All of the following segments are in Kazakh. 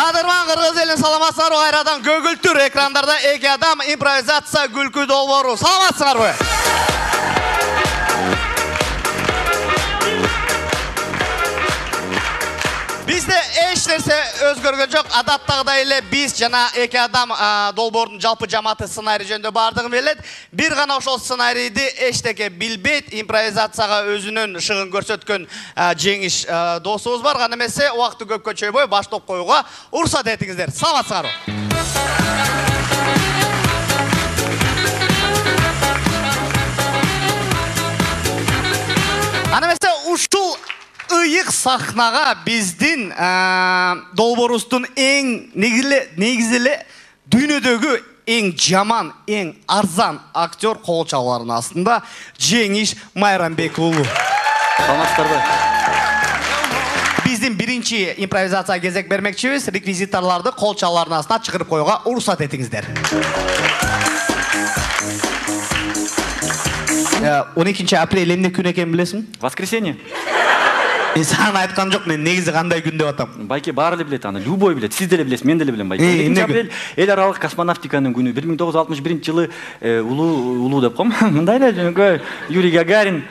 Қадырман қырғыз елін саламатсыңар қайрадан көгілтір экрандарда эки адам импровизация күлкі долбору. Саламатсыңар бе? Bizde eş нәрсе өзгөргөн жок. Адаттагыдай эле биз жана эки адам долбоордун жалпы жамааты сценарий жөнүндө бардыгын билет. Бир гана ошол сценарийди эчтеке билбейт, импровизацияга өзүнүн шыгын көрсөткөн жеңиш досубуз бар. Гана эмесе убакытты көпкө чөйбөй баштап коюуга уруксат этиңиздер. Саламатсыңарбы? Ана эмесе ушул ыйык сахнага биздин долбоорубуздун эң негизеле дүйнөдөгү эң жаман, эң арзан актер кол чабууларынын астында Жеңиш Майрамбек уулу. Саламатсыздарбы? Биздин биринчи импровизация кезек бермекчибиз. Реквизиторларды кол чабууларынын астына чыгырып коюуга уруксат этиңиздер. 12 апрель эмне күн экенин билесиңби? Воскресенье. Саған айткан жок, мен негизи кандай күн деп атам. Байке баары эле билет, аны любой билет. Сиз деле билесиз, мен деле билем байке. 12 апрель эл аралык космонавтиканын күнү. 1961-жылы улуу деп коем. Мындай эле жөнөкөй Юрий Гагарин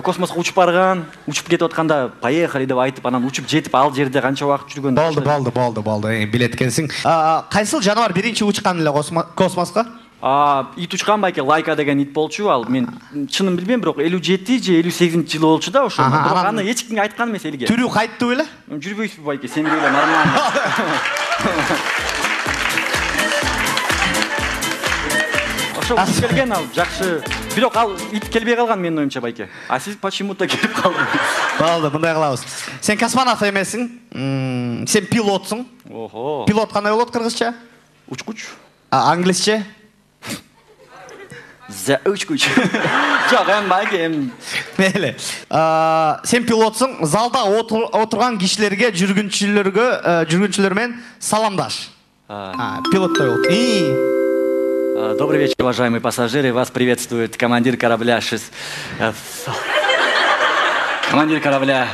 космоско учуп барган, учуп кетип атканда поехали деп айтып, анан учуп жетип ал жерде канча убакыт жүргөн. Болду. Билет экенсиң. Кайсыл жаныбар биринчи учкан эле космоско? Ит учкан байке, Лайка деген ит болчу. Ал мен чынын билбейм, бирок 57 же 58-жылы болчу да ошо. Бирок аны эч кимге айткан эмес элге. Түрү кайттı беле? Жүрбөйсүзбү байке, сен деле нормально. Ошо келген ал жакшы. Бирок ал ит келбей калган менин оюмча байке. А сиз почему-то келип калдыңыз. Болду, мындай кылабыз. Сен космонавт эмессиң? Сен пилотсуң? Охо. Пилот кандай болот кыргызча? Учкуч. Англисче? За учкуч. Жок, эми байке, эми. Мейлі. Сен пилотсың, залда отырған кишилерге, жүргүнчүлөрмен саламдаш. Пилоттой бол. Добрый вечер, уважаемые пассажиры. Вас приветствует командир корабля командир корабля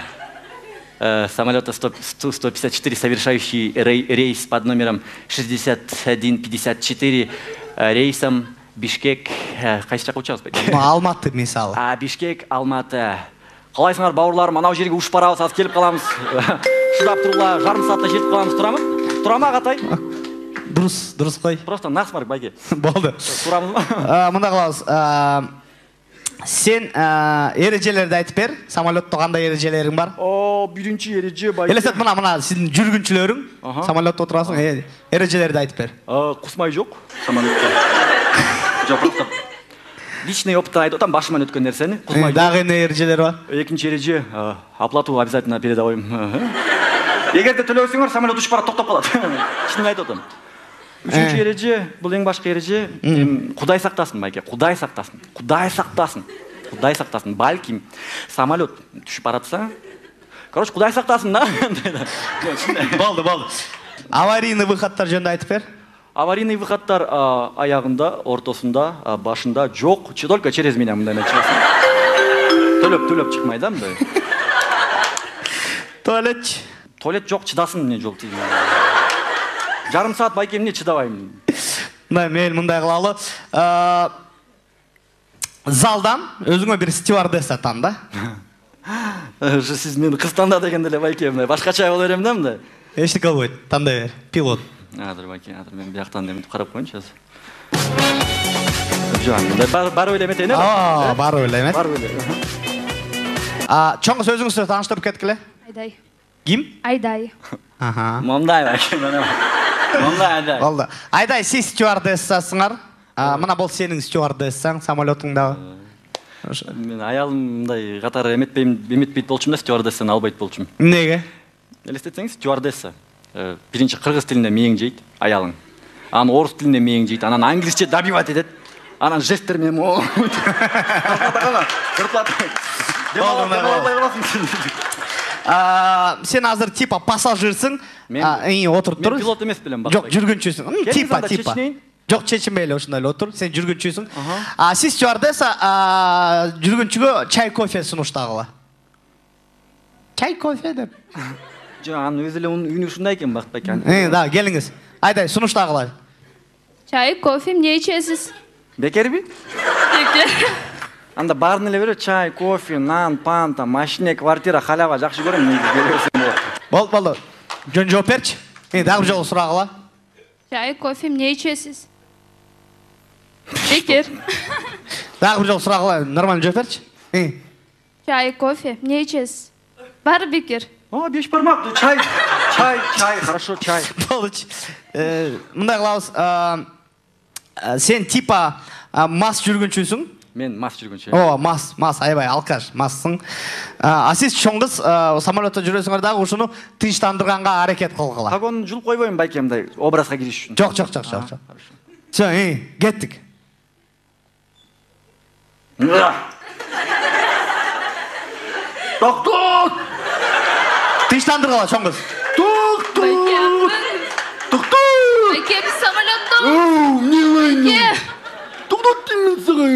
самолета 154, совершающий рейс под номером 6154 рейсом Бишкек, кайсы жакка учабыз байке? Алматы мисалы. Бишкек, Алматы. Калайсыңар бауырларым, анау жерге учуп барабыз, азыр келип калабыз. Шыдап турула, жарым саатта жетип калабыз, турамы? Турама Агатай? Дурус кой. Просто насмарк байке. Болду. Турамызбы? Мында кылабыз. Сен эрежелерди айтып бер. Самолетто кандай эрежелериң бар? Биринчи эреже байке. Элестет мына сиздин жүргүнчүлөрүң. Самолетто отурасың, эрежелерди айтып бер. Кусмай жок самолетто. Жок, просто личный опыттан айтып атам, башыман өткөн нерсени. Дагы эмне эрежелер бар? Экинчи эреже, оплату обязательно передавайм. Эгерде төлөбөсөңөр, самолет учуп барат, токтоп калат. Чынын айтып атам. Үчүнчү эреже, бул эң башкы эреже, Кудай сактасын байке, Кудай сактасын. Балким самолет түшүп баратса, короче, Кудай сактасын да. Болду. Аварийный выходтар жөнүндө айтып бер. Аварийный выходтар аягында, ортосунда, башында жок, только через меня мындай чыгасың. Төлөп чыкмай да мындай. Туалет жок, чыдасын эмне жок дейм. Жарым саат байке эмне чыдабайм. Мен мындай кылалы. Залдан өзүңө бир стюардесса танда. Сиз мени кыз танда дегенде эле байке, башкача боло берем да мындай. Эчтеке болбойт, тандай бер, пилот. Байке, мен бияктан эмитип карап коеюнчу азыр. Жок, барып эле эметейин, барып эле эмет. Чоң сөзүңүздү тааныштырып кеткиле. Айдай. Ким? Айдай. Момдай байке, Момдай. Болду. Айдай, сиз стюардессасыңар. Мына бул сенин стюардессаң самолетуңдагы. Мен аялым мындай катары эметпейт болчумун да, стюардессаны албайт болчумун. Эмнеге? Элестетсеңиз, стюардесса биринчи кыргыз тилинде мээң жейт, аялың. Анан орус тилинде мээң жейт, анан англисче добивать этет. Анан жесттер менен Сен азыр типа пассажирсың, отуруп тур. Мен пилот эмес белем бак. Жок, жүргүнчүсүң. Типа. Жок, чечинбей эле ушундай эле отур. Сен жүргүнчүсүң. Сиз стюардесса жүргүнчүгө чай, кофе сунуштагыла. Чай, кофе деп. Анын өзү эле үнү ушундай экен Бактыбайке. Да, келиңиз. Айдай, сунуштагылар. Чай, кофе, не ичесиз? Бекерби? Бекер. Анда баарын эле берет, чай, кофе, нан, панта, машине, квартира, халява жакшы көрөм, негизи бересиң болот. Болду. Жөн жооп берчи. Дагы бир жолу сурагыла. Чай, кофе, не ичесиз? Бекер. Дагы бир жолу сурагыла, нормально жооп берчи. Чай, кофе, не ичесиз? Баары бекер. О, 5 бармак, чай, хорошо, чай. Болдучу. Мындай кылабыз. Сен типа мас жүргүнчүсүң? Мен мас жүргүнчү. О, мас, аябай алкаш, массың. Сиз чоң кыз самолетто жүрөсүңөр дагы ушуну тынчтандырганга аракет кылгыла. Погонун жулуп койбойм байке мындай образга кириш үчүн. Жок. Всё, кеттик. Токтот! Тынчтандыргыла чоң кыз. Токтот! Байке, біз самолетто. Не лайны? Байке. Токтот деймин сага.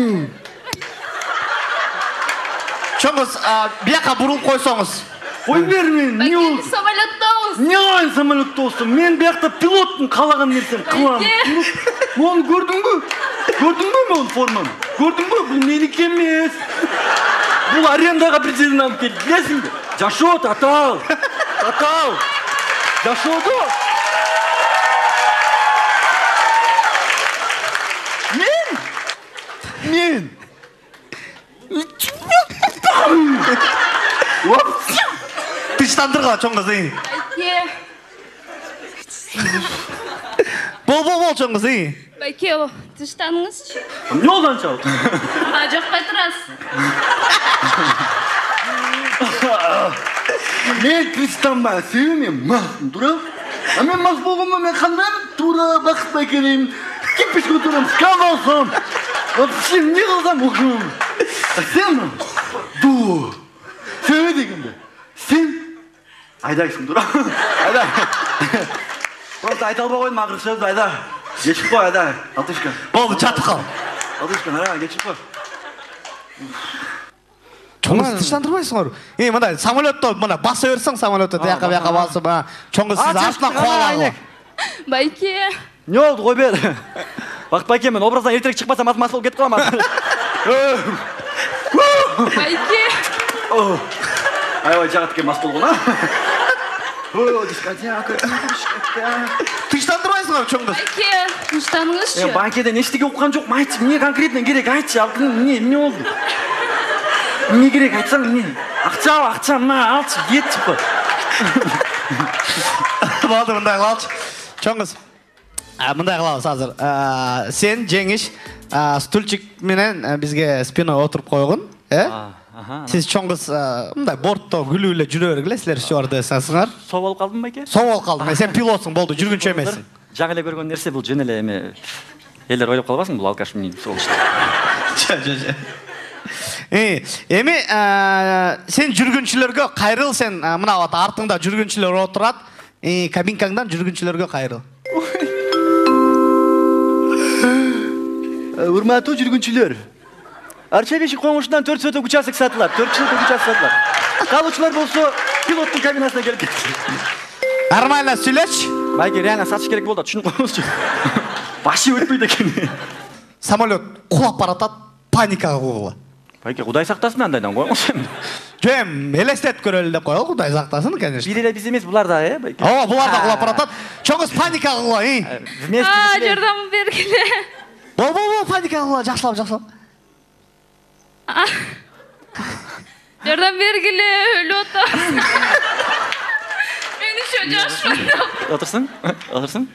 Чоң кыз, бияка бурулуп койсоңуз. Кой бермин. Байке, біз самолеттобуз. Не лайын самолеттосун? Мен биякта пилоттун, калаган нерсем кылам. Мону көрдүңбү? Мону форманы? Көрдүңбү? Бул меники эмес. Бул арендага бир жерден алып келди, билесиңби? Жашоо татаал. Жашоодо. Мен. Тынчтандыргыла чоң кыз. Байке. Бол чоң кыз. Байке, тыштаныңызчы. Не oldu анчалык? Жакка турасыз. Мен тынчтанбай, мен масмын, турам. А мен мас болгондо мен кандай тура Бактыбайке дейм. Кипишке турам, скандалсам. Вообще не кылсам ушум. Сен ду. Сөйлө дегенде. Сен айдайсың, турам. Айдай. Просто айта албай койдум акыркы сөздү, айда. Geçip koy hadi. Atışkan. Болду, жатып кал. Atışkan hadi geçip koy. Чоң кыз тынчтандырбайсыңар. Мындай самолетто мына баса берсең самолетто тияка бияка басып, чоң кыз сиз артынан кубалалы. Байке. Не oldu koy бер. Бактыбайке мен образдан эртерээк чыкпасам мас болуп кетип калам. Байке. Аябай жагат экен мас болгон, а? Дискотека. Тынчтандырбайсыңар чоң кыз. Байке, тынчтаныңызчы. Банкеден эчтеке уккан жокмун, айтчы, эмне конкретно керек, айтчы. Эмне болду? Эмне керек, айтсаң эмне? Акча, мына алчы, кетчи го. Болду, мындай кылалычы. Чоң кыз. Мындай кылабыз азыр. Сен жеңиш стульчик менен бизге спиной отуруп койгун, Сиз чоң кыз мындай бортто күлүп эле жүрө бергиле, силер стюардессасыңар. Соо болуп калдым байке? Соо болуп калдым. Сен пилотсуң, болду, жүргүнчү эмессиң. Жаңы эле көргөн нерсе бул жөн эле эме. Элдер ойлоп калбасын, бул алкаш эмне сол иште. Эми сен жүргүнчүлөргө кайрыл, сен мына вот артыңда жүргүнчүлөр отурат. Кабинкаңдан жүргүнчүлөргө кайрыл. Урматтуу жүргүнчүлөр. Арча-Бешик коңушунан 4 соток участок сатылат. 4 соток участок сатылат. Калуучулар болсо пилоттун кабинасына келип кетти. Нормально сүйлөчү. Байке, реально сатыш керек болду, түшүнүп коюңузчу. Башы өтпөйт экен. Самолет кулап баратат, паникага кылгыла. Байке, Кудай сактасын андайдан коюңуз эми. Жөн элестетип көрөлү деп коелу, Кудай сактасын, конечно. Бир эле биз эмес, булар да, байке. Ооба, булар да кулап баратат. Чоң кыз паникага кылгыла, Жардам бергиле. Бол, паникага кылгыла, жакшылап. Жардам бергиле, өлүп атам. Мен еще жашмын. Отурсуң?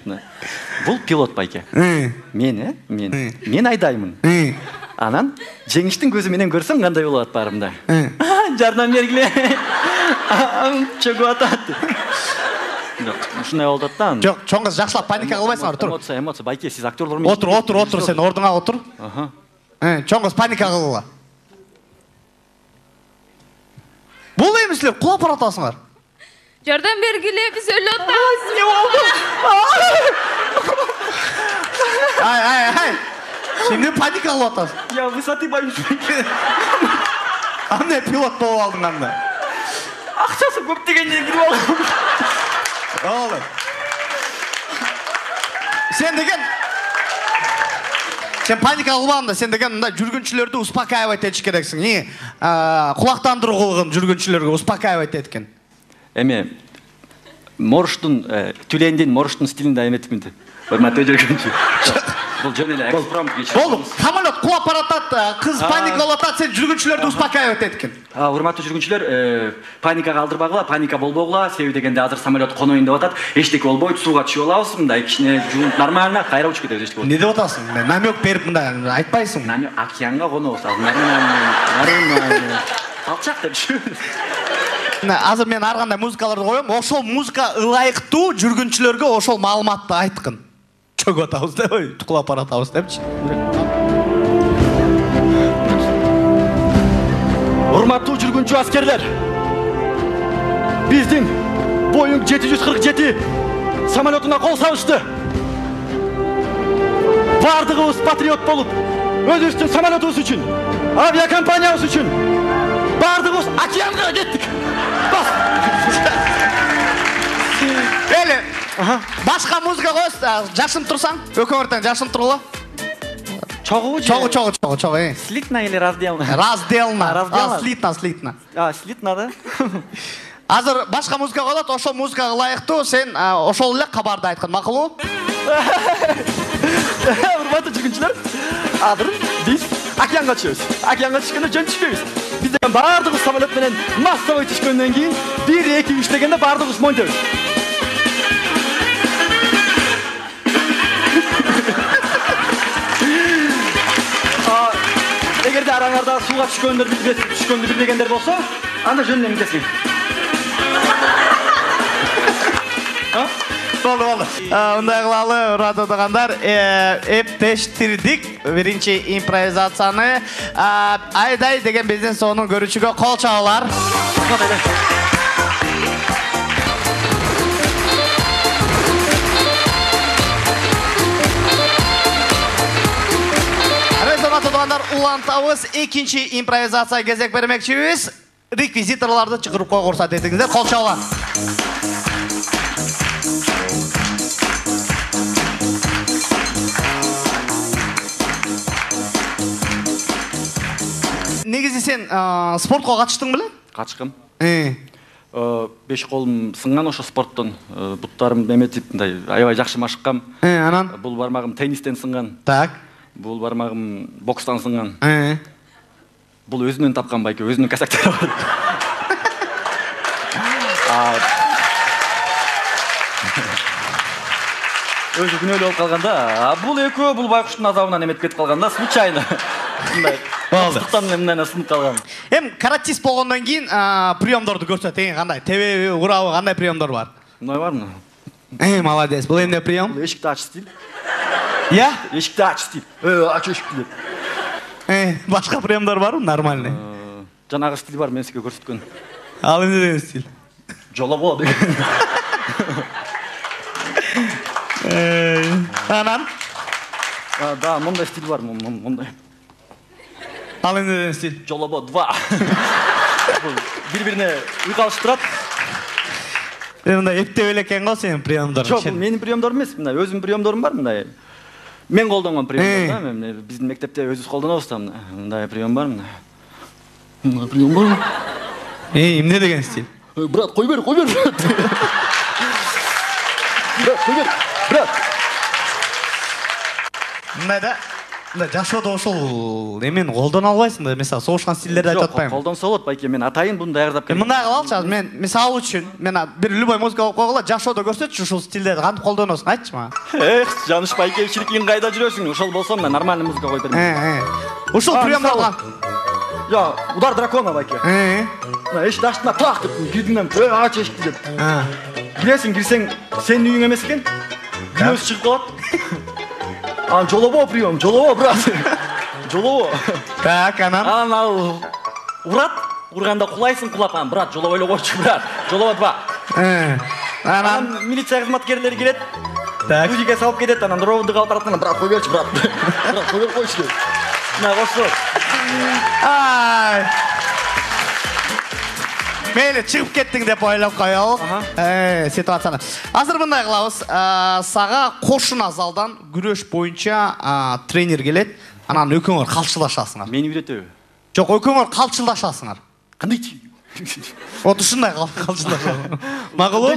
Бул пилот байке. Мен айдаймын. Анан жеңиштин көзү менен көрсөң кандай болот барымда. Жардам бергиле. Чөгүп атат. Жок, ушундай болот да. Жок, чоң кыз жакшылап паника кылбайсыңар, тур. Эмоция, байке, сиз актерлор менен. Отур, сен ордуңа отур. Чоң кыз паника кылгыла. Бул эми силер кулап баратасыңар. Жардам бергиле, биз өлүп атабыз. Не болду? Ай. Сен паника кылып атасың. Я высоты боюсь. Андай пилот болуп алдың анда. Акчасы көп дегенде кирип алдым. Oğlum. Sen panika kılmağında, sen деген мында жүргүнчүлөрдү успокаивать этиш керексиң. Кулактандыруу кылгын жүргүнчүлөргө успокаивать эткен. Эме Морштун Түлендин Морштун стилинде эметминди. Урматтуу жүргүнчү. Бул жөн эле экспромт кечип. Болду. Самолет кулап баратат, кыз паника болуп атат, сен жүргүнчүлөрдү успокаивать эткен. Урматтуу жүргүнчүлөр, паникага алдырбагыла, паника болбогула. Себеби дегенде азыр самолет коноюн деп атат. Эчтеке болбойт, сууга түшүп алабыз, мындай кичине жуунуп нормально кайра учуп кетебиз эчтеке болбойт. Не деп атасың? Намек берип мындай айтпайсың. Намек океанга конобуз. Нормально. Алчак деп түшүбүз. Азыр мен ар кандай музыкаларды коем. Ошол музыка ылайыктуу жүргүнчүлөргө ошол маалыматты айткын. Чөгүп атабыз деп, кулап баратабыз депчи. Урматтуу жүргүнчү аскерлер. Биздин Boeing 747 самолетуна кол салышты. Бардыгыбыз патриот болуп, өзүбүздүн самолетубуз үчүн, авиакомпаниябыз үчүн бардыгыбыз океанга кеттик. Бас. Эле, башка музыка коёбуз, жашынып турсаң, өкмөртөн жашынып тургула. Чогуу же? Чогуу. Слитно или разделно? Разделно. Слитно. Слитно, да? Азыр башка музыка коёлот, ошол музыкага ылайыктуу сен ошол эле кабарды айткан, макулбу? Урматтуу жүргүнчүлөр, азыр биз океанга түшөбүз. Океанга түшкөндө жөн түшпөйбүз. Биз деген бардыгыбыз самолет менен массовый түшкөндөн кийин 1-2-3 дегенде бардыгыбыз монтойбуз. Эгерде араңарда сууга түшкөндү билбегендер болсо, анда жөн эле эмгесин. Болду. Мындай кылалы, урматтуу туугандар, эптештирдик биринчи импровизацияны. Айдай деген биздин сонун көрүүчүгө кол чабуулар. Улантабыз экинчи импровизация кезек бермекчибиз. Реквизиторларды чыгарып койгула уруксат этиңиздер. Кол чабуулар. Негизи сен спортко катыштың беле? Катышкам. Беш колум сынган ошо спорттон. Буттарым эметип мындай аябай жакшы машыккам. Анан бул бармагым теннистен сынган. Так. Бул бармагым бокстан сынган. Бул өзүнөн тапкан байке, өзүнүн косяктары бар. Өзү күнөөлүү болуп калганда, бул экөө бул байкуштун азабынан эметип кетип калганда, случайно. Мындай. Ыстыктан мындай сынып калган. Каратист болгондон кийин приемдорду көрсөт, кандай тебеби, урабы, кандай приемдор бар? Мындай бармы? Молодец. Бул эмне прием? Бул эшикти ач стиль. Я? Эшикти ач стиль. Ач эшикти деп. Башка приемдор барбы? Нормальный. Жанагы стиль бар, мен сизге көрсөткөн. Ал эмне деген стиль? Жолобо деген. Анан? Да, мындай стиль бар, мындай. Ал эмне деген стиль? Жолобо 2. Бири-бирине уйкалышып турат. Мындай эптеп эле экен го сенин приемдоруң. Жок, бул менин приемдорум эмес, мындай өзүмдүн приемдорум бар, мындай. Мен колдонгон приемдор да, биздин мектепте өзүбүз колдонобуз да, мындай прием бар, мындай. Мындай прием бар. Эмне деген стиль? Брат, кой бер, брат. Брат. Мында жашоодо ошол эмени колдоно албайсың да, мисалы согушкан стилдерди айтып атпайбы? Колдонсо болот байке, мен атайын буну даярдап келдим. Мындай кылалычы, азыр мен мисалы үчүн мен бир любой музыка коюп койгула, жашоодо көрсөтчү ушул стилдерди кантип колдоносуң, айтчы мага. Жаныш байке, чиркин кайда жүрөсүң? Ошол болсо мына нормальный музыка коюп берем. Ушул приемдорго. Я, удар дракона байке. Мына эшикти ачтым, так деп кирдим, ач эшикти деп. Кирсең, сенин үйүң эмес экен. Күнөөсү чыгып калат. Жолобо прием, жолобо, брат. Жолобо. Так, анан? Анан урат, урганда кулайсың кулап, брат, жолобо эле койчу, брат. Жолобо 2. Анан милиция кызматкерлери келет. Так. Үйгө салып кетет, анан ровду калтыратып, брат, кой берчи, брат. Брат, кой бер койчу деп. Мына кошсо. Мейлі шығып кеттің деп ойлап қойалық. Ситуацияны. Азыр мындай қылабыз. Саға қошына залдан күреш бойынша тренер келеді. Анан өкөңөр қалшылашасыңар. Мені үйретті. Жоқ, өкөңөр қалшылашасыңар. Қандай чи? От ушундай қалшылашасыңар. Мақұл?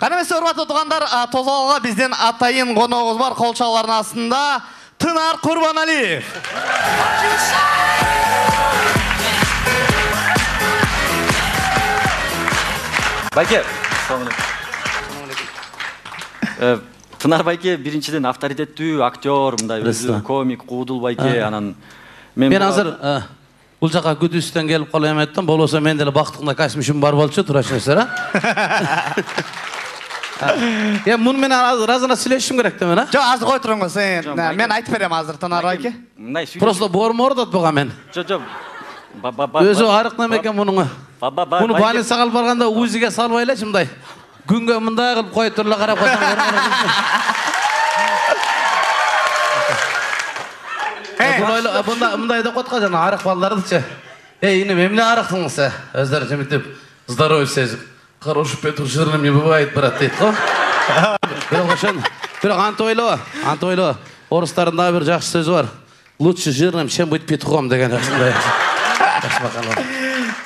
Қанамесе урматтуу туугандар, Тозалға бізден атайын қонағыбыз бар. Қолшалардың астында Тынар Курбаналиев. Байке, Тынар байке биринчиден авторитеттүү актер, мындай өзү комик, куудул байке, анан мен азыр бул жака күдүстөн келип калам аттым, болбосо мен деле бактыкта космишим бар болчу, турачыңыздар, муну менен азыр сүйлөшүм керек да мен, Жок, азыр кой туруңуз, мен айтып берем азыр Тынар байке. Просто бормо ордотпогон мен. Жок. Өзү арык неме экен мунуңа. Муну больницага алып барганда УЗИге салбайлачы мындай. Күнгө мындай кылып коюп турула карап койсоң. Мындай да котко жана арык балдардычы. Ине эмне арыктыңыз? Өздөрү жемитип, здоровье сезип, хороший Петр жирным не бывает, брат, дейт го. Бирок анты ойлоо. Орустардын бир жакшы сөзү бар. Лучше жирным, чем быть петухом деген жакшындай.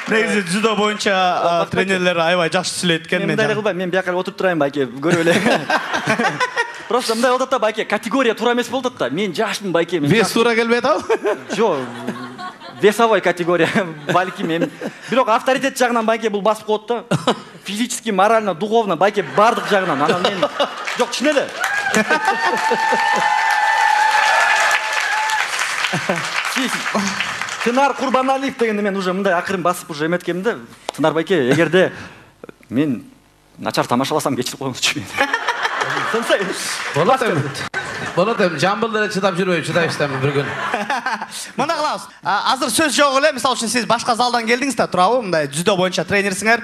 Негизи дзюдо боюнча тренерлер аябай жакшы сүйлөйт экен. Мен мындай кылбайм, мен бияка отуруп турайын байке, көрүп эле. Просто мындай болот да байке, категория туура эмес болот да. Мен жашмын байке. Вес туура келбейт ал? Жок. Весовой категория, балким мен. Бирок авторитет жагынан байке бул басып коет да. Физически, морально, духовно байке бардык жагынан. Анан мен жок, чын эле. Тынар Курбаналиев дегенде мен уже мындай акырын басып уже эметкемде, Тынар байке, эгерде мен начар тамашаласам кечирип коюңузчу мени. Болот эми жамбыл деле чыдап жүрбөйбү, чыдайбызбы бир күн. Мындай кылабыз. Азыр сөз жок эле, мисалы үчүн сиз башка залдан келдиңиз да, туурабы? Мындай дзюдо боюнча тренерсиңер.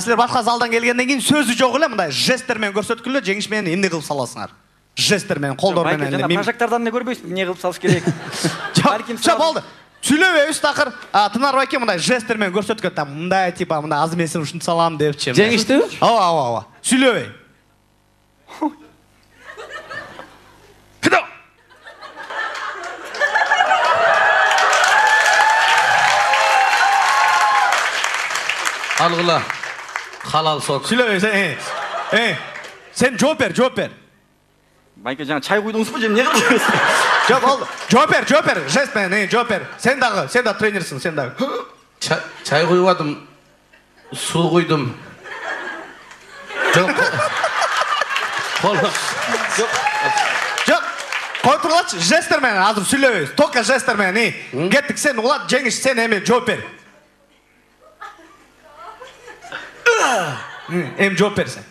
Силер башка залдан келгенден кийин сөзү жок эле, мындай жесттер менен көрсөткүлө, жеңиш менен эмне кылып саласыңар? Жесттер менен, колдор менен. Жана прожектордон эмне көрбөйсүз, эмне кылып салыш керек? Жок, болду. Сүйлөбөйбүз такыр. Тынар байке мындай жесттер менен көрсөткөн да, мындай типа мындай аз эмесин ушинтип салам депчи. Жеңиштиби? Ооба. Сүйлөбөй. Алгыла. Халал сок. Сүйлөбөй сен. Сен жооп бер. Байке жаңа чай куйдуңузбу же эмне кылдыңыз? Жок, болду. Жооп бер. Жест менен, жооп бер. Сен да тренерсиң, сен дагы. Чай куйбадым. Суу куйдум. Жок. Жок. Кой тургулачы, жесттер менен азыр сүйлөбөйбүз. Только жесттер менен. Кеттик, сен улат, жеңиш, сен эми жооп бер. Эми жооп берсең.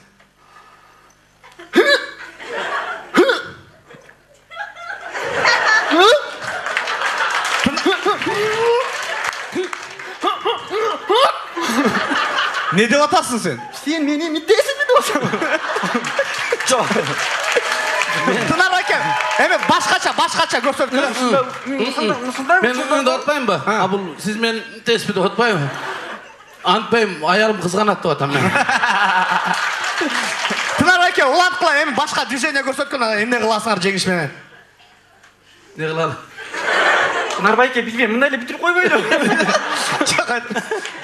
Не деп атасың сен? Сен мени миттесиң деп атасың. Жок. Тынар байке, эми башкача көрсөткүлө. Мен мындай атпаймынбы? Бул сиз мен теспит атпаймынбы? Антпайм, аялым кызганат деп атам мен. Тынар байке, уланткыла эми башка движение көрсөткүлө, эмне кыласыңар жеңиш менен? Не кылалы? Тынар байке, билбейм, мындай эле бүтүрүп койбойлу.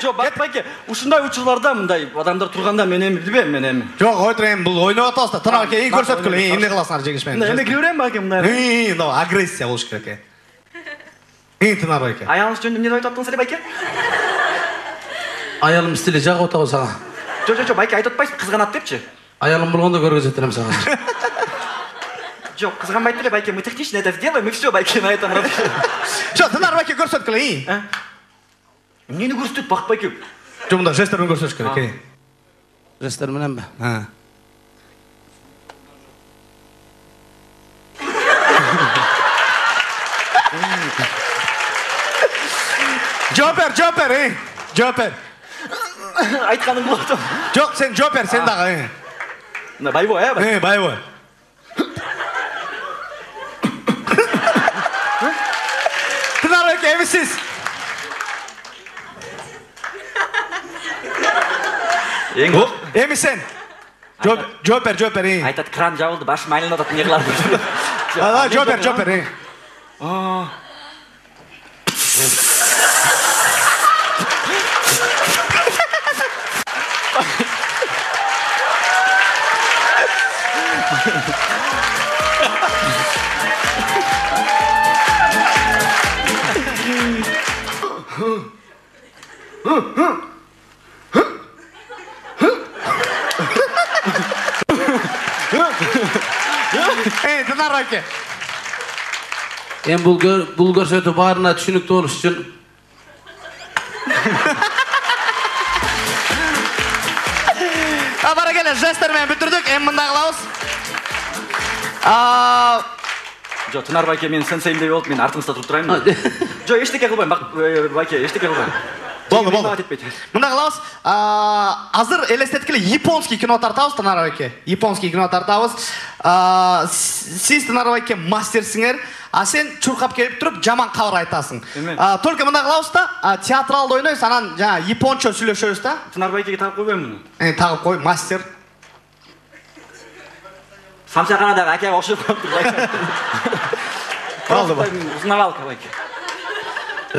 Жок, байке, ушундай учурларда мындай адамдар турганда мен эми билбейм, мен эми. Жок, ой турайын, бул ойноп атабыз да. Тынар байке, көрсөткүлө, эмне кыласыңар жеңиш менен? Эмне кире берем байке мындай? Агрессия болуш керек. Тынар байке. Аялыңыз жөнүндө эмне айтып аттыңыз эле байке? Аялым стиле жагып атабы сага? Жок, байке айтып атпайсызбы, кызганат депчи? Аялым болгондо көргөзөт элем сага. Жок, кызганбайт эле байке, мы технично это сделаем, и всё, байке, на этом работаем. Жок, Тынар байке көрсөткүлө, Эмнени көрсөтөт бак байке? Жок, мында жесттер менен көрсөтүш керек. Жесттер мененби? Жооп бер. Айтканым болду. Жок, сен жооп бер, сен дагы. Мына байбой, Байбой. Тынар байке, эми сиз. Эми сен. Жооп бер. Айтат, кран жабылды, башым айланып атат, не кылам? Жооп бер. Тынар аке. Endi bul görsetip barına түшүнүктүү болуш үчүн Бара келе, жестер менен бүтүрдүк. Эми мындай кылабыз. Жо, Тынар байке, мен сенсейимдей болуп, мен артыңызда туруп турайын. Жо, эчтеке кылбайм, байке, эчтеке кылбайм. Болду. Мындай кылабыз. Азыр элестеткиле японский кино тартабыз, Тынар байке. Японский кино тартабыз. Сиз Тынар байке мастерсиңер, а сен чуркап келип туруп жаман кабар айтасың. Только мындай кылабыз да, театралда ойнойбуз, анан жана япончо сүйлөшөбүз да. Тынар байкеге тагып койбойм муну. Тагып кой, мастер. Самсаканадагы акеге окшоп калыптыр байке. Болду. Узнавалка байке.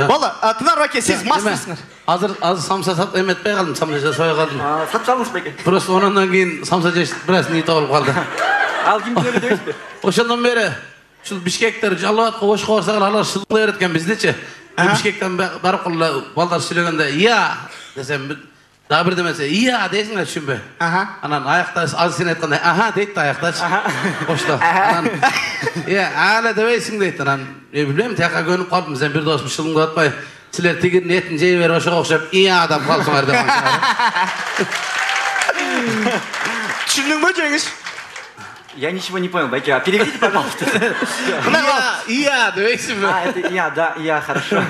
Болду, Тынар байке, сиз мастерсиңер. Азыр самса сат эметпей калдым, самса жасабай калдым. Сатып салыңыз байке. Просто ондан кийин самса жеш бираз ниет болуп калды. Ал ким төлөдү дейсизби? Ошондон бери ушул Бишкектер жалбатка ошко барсак алар шылдый берет экен биздечи. Бишкектен барып калып балдар сүйлөгөндө "Ия" десем, дагы бир демесе "Ия" дейсиңер түшүнбөй. Анан аякта аз сен айткандай "Аха" дейт да аяктачы. Ошто. Анан "Ия, ала" дебейсиң дейт. Анан билбейм, тияка көнүп калдым. Сен бир досум шылыңды атпай, силер тигирдин этин жей берип ошого окшоп "Ия" деп калсыңар деп атышат. Түшүндүңбү жеңиш? Я ничего не понял, байке, переведите, пожалуйста. "Ия" дебейсиңби? Это "Ия", да, "Ия", хорошо.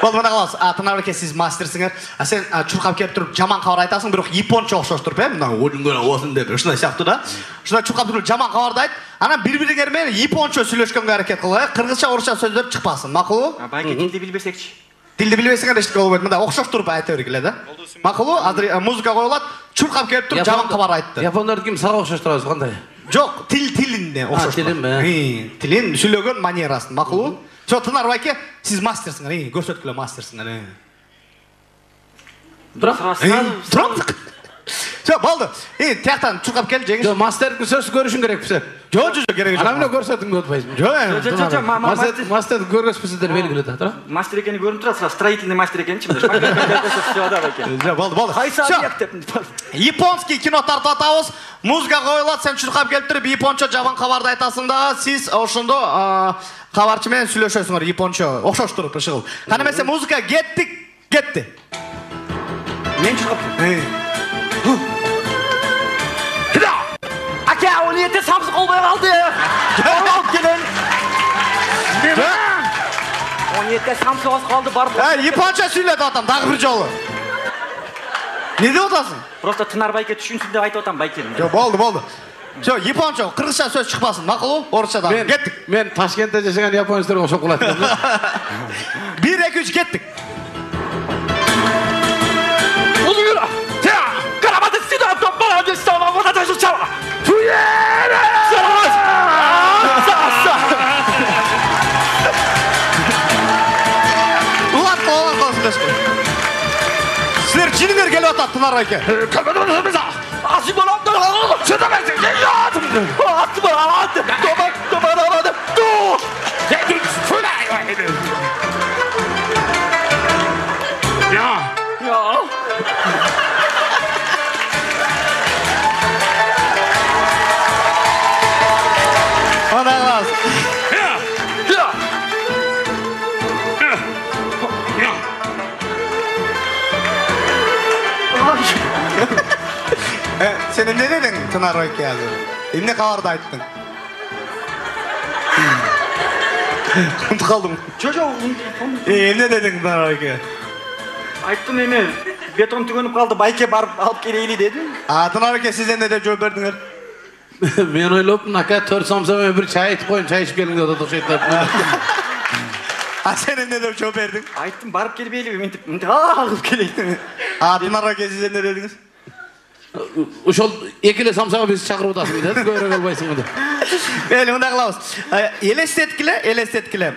Болду, мындай кылабыз. Тынар байке, сиз мастерсиңер. Сен чуркап келип туруп жаман кабар айтасың, бирок япончо окшош туруп, мындай ойунгөн осын деп, ушундай сыяктуу да. Ушундай чуркап туруп жаман кабарды айт. Анан бири-бириңер менен япончо сүйлөшкөнгө аракет кыл, кыргызча, орусча сөздөр чыкпасын. Макулбу? Байке, тилди билбесекчи. Тилди билбесеңер эчтеке болбойт. Мындай окшош туруп айта бергиле да. Макулбу? Азыр музыка коюлат, чуркап келип туруп жаман кабар айтты. Япондорду ким сага окшош турабыз кандай? Жок, тилинде окшош. Тилин сүйлөгөн манерасын. Макулбу? Жо, Тынар байке, сиз мастерсиңер, көрсөткүлө мастерсиңер. Бирок Жо, болду. Тияктан чуркап кел, жеңиш. Жо, мастердин сөзсүз көрүшүң керек биз. Жо, кереги жок. Ана менен көрсөтүң деп атпайсыңбы? Жо, Мастерди көргөзбөсүздөр белгилүү да, туура? мастер экени көрүнүп турат, сразу строительный мастер экенчи, мындай байке. Жо, болду. Кайсы объект деп. Японский кино тартып атабыз. Музыка коюлат, сен чуркап келип туруп япончо жаман кабарды айтасың да, сиз ошондо кабарчы менен сүйлөшөсүңөр япончо. Окшош туруп ышыгыл. Кана эмесе музыка кетти. Мен чуркап. Аке, ол ерте самсы колбой калды. Алып келин. Он ерте самсы калды, барып. Японча сүйлөп атам, дагы бир жолу. Не деп атасың? Просто Тынар байке түшүнсүн деп айтып атам байке. Жо, болду. Жо, японча, кыргызча сөз чыкпасын. Макулбу? Орусча дагы. Кеттик. Мен Ташкентте жашаган японецтерге окшоп калат экен. 1 2 3 кеттик. Узура. Теа, карабаты сюда, топала, здесь сама, вот это же чава. Фуера! Улан сөйлөшкөн. Силер жиниңер келип атат, Тынар байке. Асып боламды. Сөйлөмөйсүң. Атып алады. Тоба. Ja. Ana glas. Sen ne dedin Tınар Oyke yazı? Ne kavardı ayttın? Unut kaldım. Çocuğum. Ne dedin Tınar Oyke? Ayttım eме, beton tügөнүp kaldı, bayke barıp alıp keleyli dedim. Tınар Oyke sizden ne de cevap verdiniz? Men oylopum aka 4 somsa men bir çay içip koyun, çay içip gelin dedi toşuytlar. Sen ne de cevap verdin? Ayttım barıp kelip eyli, mentip alıp keleydi. Tınар Oyke sizden ne dediniz? Ошол экиле самсага биз чакырып атасың да, көрө албайсың да. Мейлі, мындай қылабыз. Елестеткіле.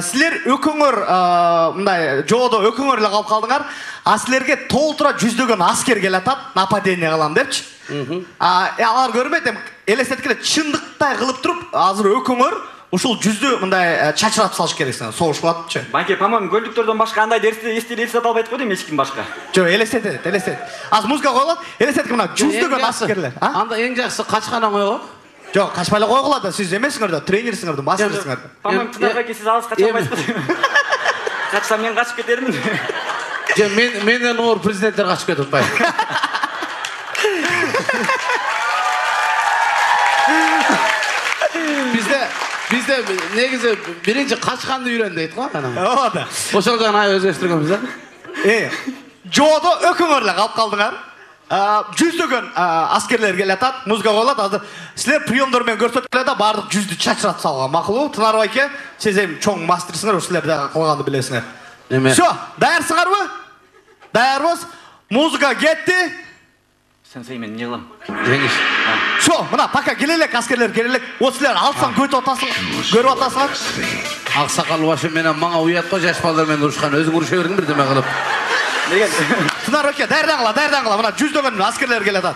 Сілер өкіңір, мындай, жоғыда өкіңірлі қалып қалдыңар, а сілерге толтыра жүздеген аскер келатат, нападение қылам депчі. Алар көрмейді, елестеткіле чындықтай қылып тұрып, азыр өкіңір, ушул жүзді мындай чачырап салыш керексің, соғыш қылатычы. Банке, по-моему, көлдіктерден башқа андай дерсті естелесі албайды қойдым, ешкім башқа. Жоқ, елестет. Аз музыка қойылады, елестеткі мына жүздеген аскерлер. Анда ең жақсы қачқана қойғы? Жоқ, қашпайлы қойғылады, сіз емесіңір да, тренерсіңір да, мастерсіңір да. По-моему, Тынарбай сіз алыс қача алмайсыз қой. Қачсам мен қашып кетермін. Менен оор президенттер қашып кетіп отпай. Bizde негізі бірінші қашқанды үйрендейді ғой анам. Ода. Ошол жана өзгештіргенбіз да. Жоғыда өкіңірлі қалып қалдыңар. Жүздеген аскерлер келатат, музыка қойылады. Азыр сілер приемдормен көрсөткіледі, бардық жүзді чачырап салған. Мақылу, Тынарбайке, сезем чоң мастерсіңер, сілерді қылғанды білесіңер. Все, даярсыңар бі? Даярбыз. Музыка кетті. Сенсей, мен не қылам? Жеңіш. Все, мына, пока келелек, аскерлер келелек. Осылер алсаң көйт отасың, көріп отасыңар. Ақсақал башы менен маңа уят қой, жаш балдармен ұрышқан. Өзің ұрыша бердің бірдеме қылып. Тынарбайке, дайырдан қыла. Мына жүздеген аскерлер келатат.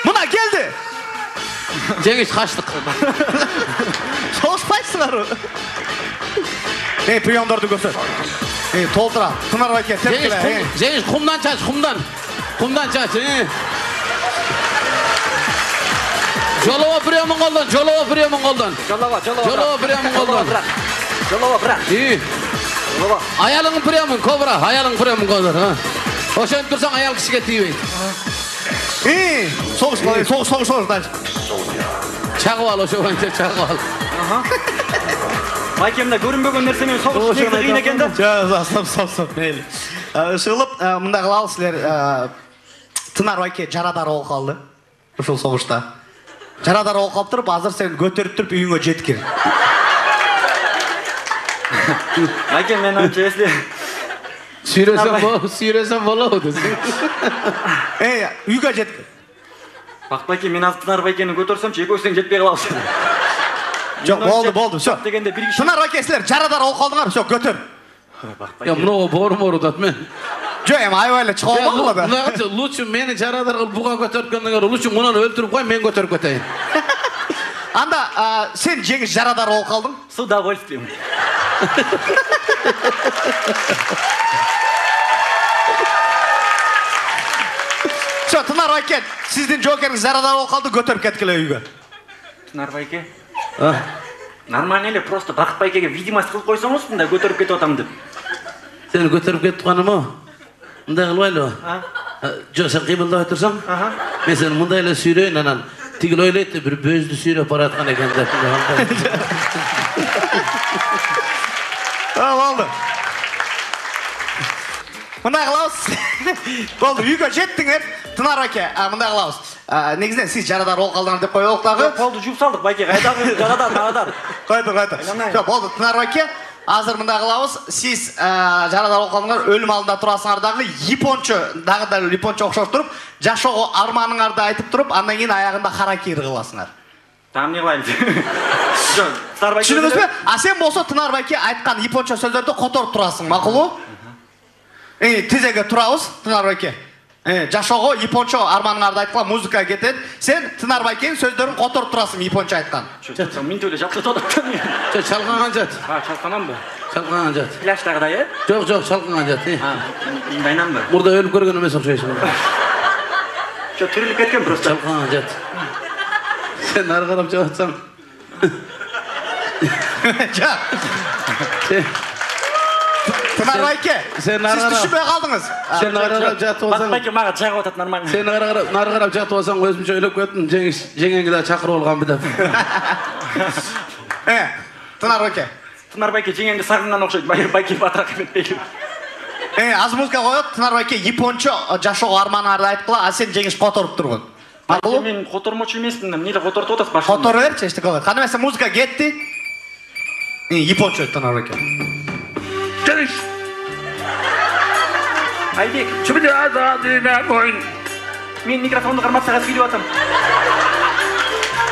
Мына келді. Жеңіш қаштық. Соғыспайсыңар. Приемдарды көрсөт. Толтыра. Тынарбайке, тепкіле. Жеңіш, құмдан чач, құмдан. Құмдан чач. Жолова приемын қолдан. Жолова, бірақ. Аялың приемын, кобра. Ошен тұрсаң, аял кішіге тейбейді. Соғыс. Чағып ал, ошо бойынша чағып ал. Байкемді көрінбеген нәрсемен соғыс негізі қиын екен да. Стоп. Мейлі. Шығылып, мұнда қылалы сілер Тынарбайке жарадар ол қалды. Ушыл соғышта. Жарадар ол қалып тұрып, азыр сен көтеріп тұрып үйіңе жеткен. Байкем, мен өте есле. Сүйресен болау десің. Үйге жеткен. Бақ байке, мен аз Тынарбайкені көтерсем, екеуісің жетпей қалаусын. Жоқ, болды, все. Тынарбайке Тынарбайкесілер жарадар ол қалдыңар, все, көтер. Мұнауға борым ұтат мен. Жоқ, айвайлы шыға олмақ да. Лучше мені жарадар қыл бұға көтергендіңер, лучше мұнан өлтіріп қой, мен көтеріп көтейін. Анда, сен жеңіс жарадар ол қалдың? С удовольствием. Все, Тынарбайке, сіздің жокеріңіз жарадар ол қалды, көтеріп кеткілі үйге. Тынарбайке? Нормально еле, просто Бақыт байкеге видимость қылып қойсаң осы, мұнда көтеріп кетіп отам деп. Сені көтеріп кетіп қаным о? Мұндай қылбайлы о? Жоқ, сен қимылдап отырсаң? Мен сені мұндай еле сүйрейін, анан тигіл ойлайды, бір бөзді сүйреп баратқан екен деп. Болды. Мұндай қылауыз. Болды, үйге жеттіңер. Тынарбайке, мұндай қылауыз. Негізден сіз жарадар ол қалдыңар деп қой олықтағы? Болды, жуып салдық байке, қайдағы жарадар. Қойды. Болды, Тынарбайке. Азыр мында қылауыз, сіз жарадар ол қалдыңар өлім алдында тұрасыңардағы япончы, дағыда япончы оқшап тұрып, жашоғы арманыңарды айтып тұрып, андан кейін аяғында харакири қыласыңар. Там не қылайын. Түсініңіз бе? А сен болса Тынарбайке айтқан японча сөздерді қотырып тұрасың, мақұлы? Тезеге тұрауыз, Тынарбайке. Жашоғы японча арманыңарды айтқан музыка кетеді. Сен Тынарбайкенің сөздерін қотырып тұрасың японча айтқан. Мен төлі жатты тодықтан. Шалқанған жат. Шалқанан ба? Шалқанған жат. Пляждағыда, е? Жоқ, шалқанған жат. Дайнан ба? Мұрда өліп көрген емес оқшайсың. Түріліп кеткен просто. Шалқанған жат. Сен ары қарап жауатсаң. Тынарбайке, сіз түшінбей қалдыңыз. Сен ары қарап жатып олсаң. Бақытбайке маған жағып отады нормально. Сен ары қарап жатып олсаң, өзімше ойлап кеттім, жеңеңгі да шақырып олған бір деп. Тынарбайке. Тынарбайке жеңеңді сағынған оқшайды, байке батырақ еметпейлі. Аз музыка қойып, Тынарбайке японча жашоғы арманыңарды айтқыла, а сен жеңіш қотырып тұрғын. Мен қотырмочу емеспін, нелі қотырып отасыз башын. Қотырып ерші, ешті қалай. Қанымесе музыка кетті. Японча Тынарбайке. Айбек, Чубдада дина койн. мен микрофонды қармап саған сөйлеп атам.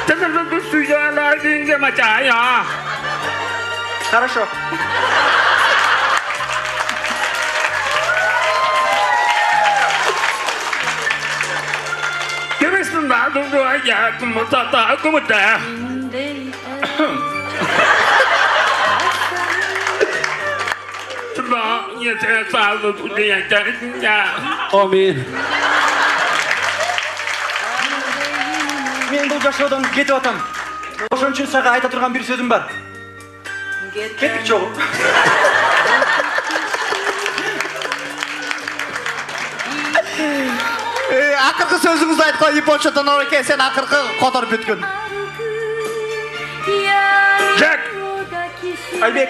Тәсірді сүйдалар динге мачая. Хорошо. Кеместің дадыңды ая күмітата күміті. Чубда ете сазы түдея кәрінге. Amin. Мен бұл жашаудан кетіп атам. Ошон үчүн сага айта турган бир сөзүм бар. Кеттик чогуу. Акыркы сөзүңүздү айтып коюп Польшадан Ореке сен акыркы которуп бүткүн. Жак. Айбек,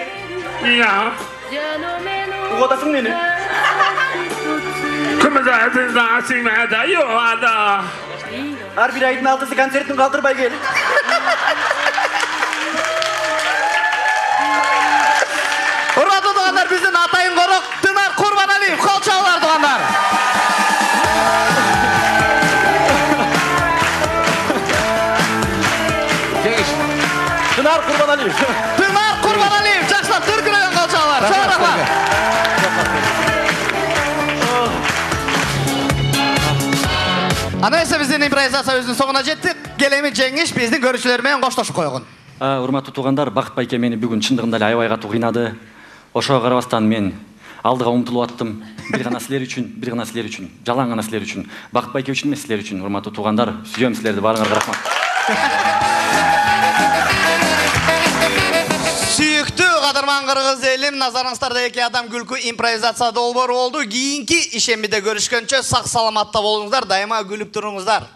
Я. угатасың мени? Күмізәдіңді асыңмәді yoğada. Ар бир айдын 6-сы концертин калтырбай кел. Урматтуу туугандар, биздин атайын корок Тынар Курбаналиев, кол чабыңдар туугандар. Тынар Курбаналиев. Тынар Курбаналиев, жакшылап түркүнөн кол чабыңдар. Чоң рахмат. Ana esa биздин импровизация өзүнүн соңуна жетти. Келеми жеңиш биздин көрүүчүлөр менен коштошуп койгон. Урматтуу туугандар, Бакыт байке мени бүгүн чындыгында эле аябай катуу кыйнады. Ошого карабастан мен алдыга умтулуп аттым. Бир гана силер үчүн, жалаң гана силер үчүн. Бакыт байке үчүн эмес, силер үчүн. Урматтуу туугандар, сүйөм силерди, баарыңарга рахмат. Сүйүктүү кадырман кыргыз элим, назарыңыздарда эки адам күлкү импровизация долбоору болду. Кийинки ишембиде көрүшкөнчө сак саламатта болуңуздар, дайыма күлүп туруңуздар.